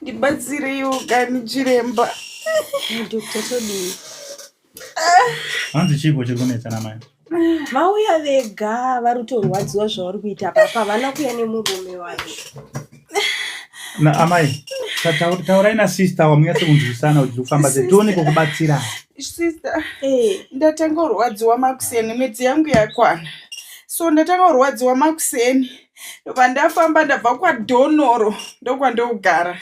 ndibatsire yoga nichiremba. Dr. Tobi. Hanzi chipo chikunetsa namai. Mauya vega varutorwadziwa zvauri kuita papa vana kuya nemurume wake. Na amai, taurai na sister wamunyatsa kunzwisana kuti kufamba zetoni kukubatsira. Sister, ndatanga kurwadziwa makuseni mwedzi yangu yakwana. So ndatanga kurwadziwa makuseni. Vandafamba ndabva kwadhonoro ndokwandogara.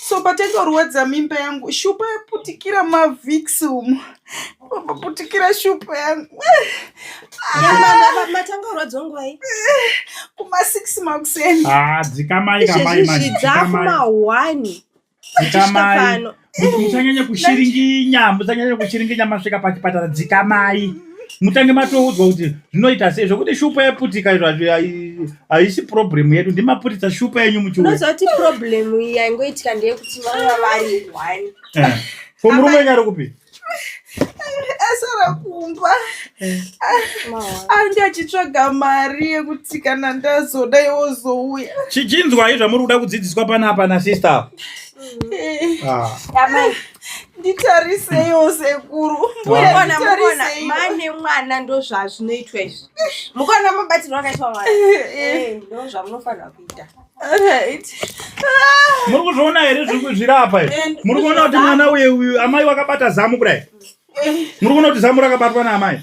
So patanga kurwadza mimba yangu, shupa yaputikira mavhiksi umo. Paputikira shupa yangu. Matanga kurwadziwa nguwai? Kuma 6 makuseni. Dzikamai kamai manje. Zvidzafuma 1. Dzikamai. Musanyanya kushiringinya masvika pachipatara dzikamai. Mutange matoudzwa kuti zvinoita sei zvokuti shupa yaputika izvo haisi problem yedu ndimaputisa shupa yenyu muchiuya. Unozoti problem iyi yangoitika ndeyekuti vanga vari 1. Ko murume nyari kupi? Asara kumba. Andi achitsvaga mari yekuti kana ndazoda yozouya. Chichinzwa izvo muri kuda kudzidziswa panapa na sister. Amai nditariseyo sekuru. Mukona mane mwana ndo zvazvinoitwa izvi. Mukona mabatirwo akaitwa mwana. Ndo zvamunofanira kuita. Alright. Muri kuzviona here zviri apa izvi? Muri kuona kuti mwana uyu amai wakabata zamu kudai? Muri kuona kuti zamu rakabatwa naamai?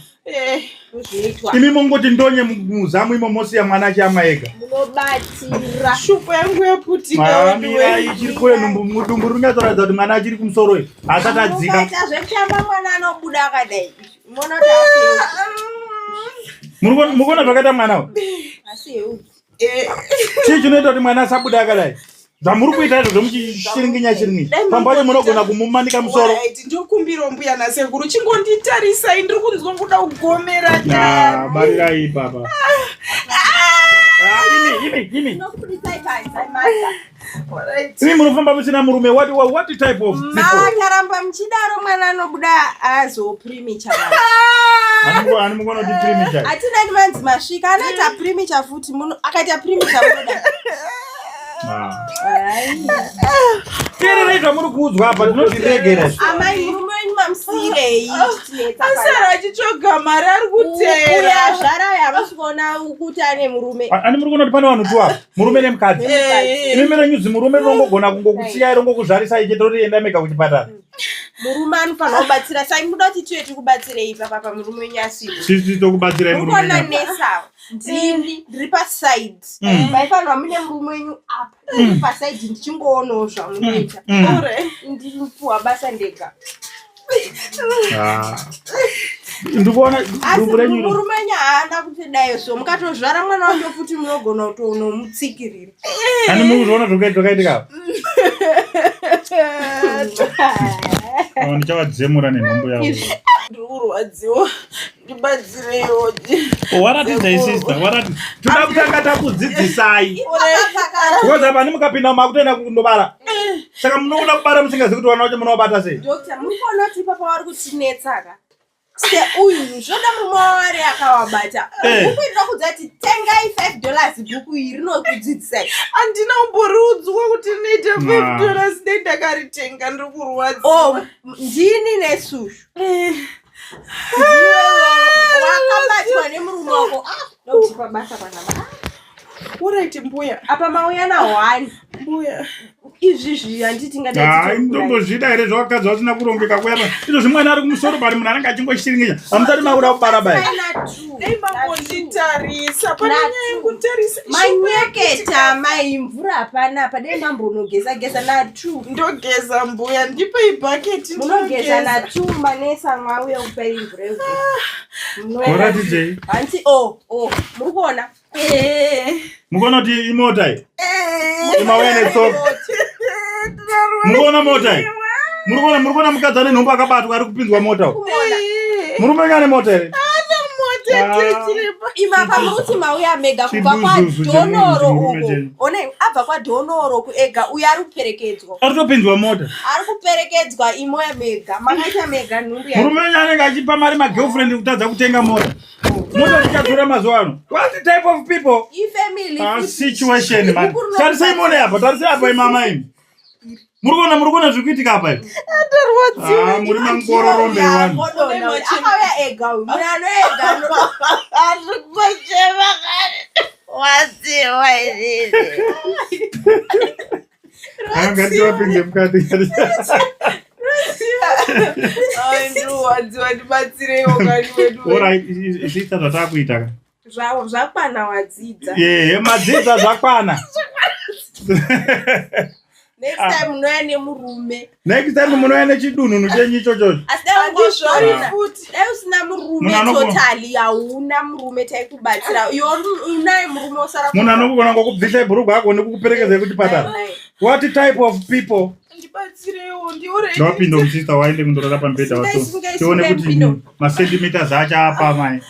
Imi mongoti ndonye muzamu imo mosiya mwana achiamwa ega. Munobatira. Shupa yangu yaputika. Mira ichiri kure mudumbu ringatsoratidza kuti mwana achiri kumusoro iyo. Asati adzika. Munobaita zvekutamba mwana anobuda akadai. Mukuona zvakaita mwana uyu? Asi yeu. Chii chinoita kuti mwana asabuda akadai? Zvamuri kuita izvo zvomuchishiringinya. Pambacho munogona kumumanika musoro. Ndikumbira mbuya nasekuru chingonditarisai ndiri kunzwa kuda kugomera. Barirai baba. Imi. Imi munofamba musina murume. What type of people? Makaramba muchidaro mwana anobuda azoprimicha. Ani mugona kuti primicha. Atina ndimanzi masvika anoita primicha futi akaita primicha munoda. Terereitwa muri kuudzwa apa ndinozviregera. Amai murume wenyu mamusirei. Asara achichoga mari ari kutera. Uya zvara yamusikuona kuti ane murume. Ani muri kuona kuti pane vanhu tuwa murume nemukadzi. Imi mene nyuzi murume rinongogona kungokusiya ringokuzvarisa ichita kuti enda mega kuchipatara. Murume anofanira kubatsira. Saka muda kuti tiwe tikubatsirei papa murume wenyu asiri. Sisi tokubatsirai murume. Mukona nesa. Ndiri paside. Maifanirwa mune murume wenyu apa. Ndiri paside ndichingoonawo zvamunoita. Ndiripuwa basa ndega. Ndikuona dumbu renyu. Murume wenyu haana kuti dai so mukatozvara mwana wacho futi munogona kutonomutsikirira. Ani muri kuona zvakaitika. Ndichavadzemura nenhombo yavo. Ndikurwadziwa. Ndibatsireyo. Waratidzai sister, waratidzai. Toda kutanga takudzidzisai. Kuwedza pani mukapinda mumakutoenda kundobara. Saka munoda kubara musingazivi kuti vana vacho munovabata sei? Doctor, munoona kuti papa vari kutinetsaka. Se uyu zvoda murume wari akawabata. Ukuitira kudza kuti tengai $5 bhuku iri rinokudzidzisai. Handina kumboriudzwa kuti niite $5 dei ndakaritenga ndiri kurwadziwa. Ndini nesushu. Wakabatwa nemurume wako. Nokuti pabasa panapa. Uraiti mbuya. Apa mauya na1. Mbuya. Izvi handiti ngadai. Ndombozvida here zvawakadzi vasina kurongeka kuyapa. Izvo zvimwana ari kumusoro bari munhu anenge achingoshiringinya. Hamusati makuda kubara bai. Dei mambotitarisa. Pananyaya kutarisa. Manyeketa mai mvura hapana. Dei mambonogeza na2. Ndogeza mbuya. Ndipei bhaketi. Munogeza na2 manesa mwauya kupei mvura. Waratidzei. Hanti muri kuona? Mukuona kuti imota iyi? Imauya netsoka. Mukuona mota iyi? Muri kuona mukadzi ane nhumbu akabatwa ari kupinzwa mota uyu? Murume wenyu ane mota here? Imapa muruti mauya mega kubva kwadhonoro uko. One abva kwadhonoro kuega uya ari kuperekedzwa. Ari kutopinzwa mota? Ari kuperekedzwa imoya mega. Makaita mega nhumbu yake. Murume wenyu anenge achipa mari magirlfriend kutadza kutenga mota. Mota tichadhura mazuva ano. What the type of people? Ifamily. Situation man. Tarisai mone apa, tarisai apa imama imi. Muri kuona zvikuitika apa ipo? Atarwadziwa. Muri mangororombe vanhu. Akauya ega uyu. Munhu anoega. Arikuchema kare. Wadziwa izvi. Angatiwapinge mukati. Wadziwa ndibatsireiwo kani wedu. Alright, isiita zvatakuita ka. Zvakwana wadzidza. Madzidza zvakwana. Next time munouya nemurume. Next time munouya nechidunhunu chenyu ichocho. Asi dai usina murume totally hauna murume taikubatsira. Unaye murume usara. Munhu anogona kukubvisai bhurugwa ako nekukuperekedza kuchipatara. What type of people? Ndibatsireiwo ndiore. Ndopinda musista waende kundorara pambedha wacho. Tione kuti masentimeters acha apa mai.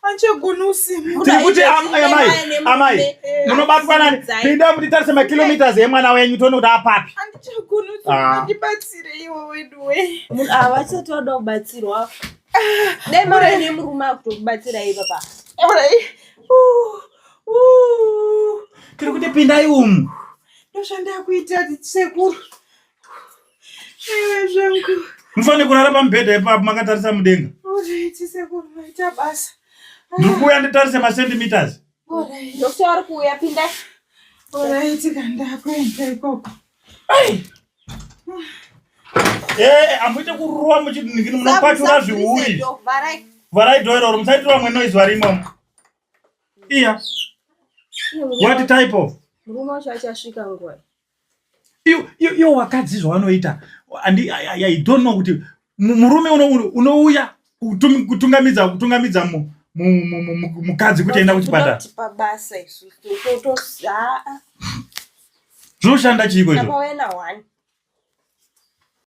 Anchegunusi. Tiri kuti amai. Munobatwa nani? Pinda mutitarise makilometers emwana wenyu tione kuti apapi. Andichagunusi. Ndibatsireiwo wedu we. Munhu avasati wada kubatsirwa. Dai mara nemurume akutokubatsira ipapa. Tiri kuti pindai umu. Ndozvandakuita sekuru. Zvangu. Mufane kurara pambedha ipapo makatarisa mudenga. Alright, sekuru, maita basa. Ndikuuya nditarise masentimeters. Alright. Ndokuti wari kuuya pindai. Alright, kandakuenda ikoko. Amboite kuruwa muchidhindikini munokwatura zviuri. Varai dhoiro musaitira mwe noise varimo. Iya. What type of? Murume wacho achasvika nguva. Iyo wakadzi zvavanoita. I don't know kuti murume unouya kutungamidza mukadzi kuti aenda kuchipatara. Pabasa isu. Zvinoshanda chiko izvo. Napawena one.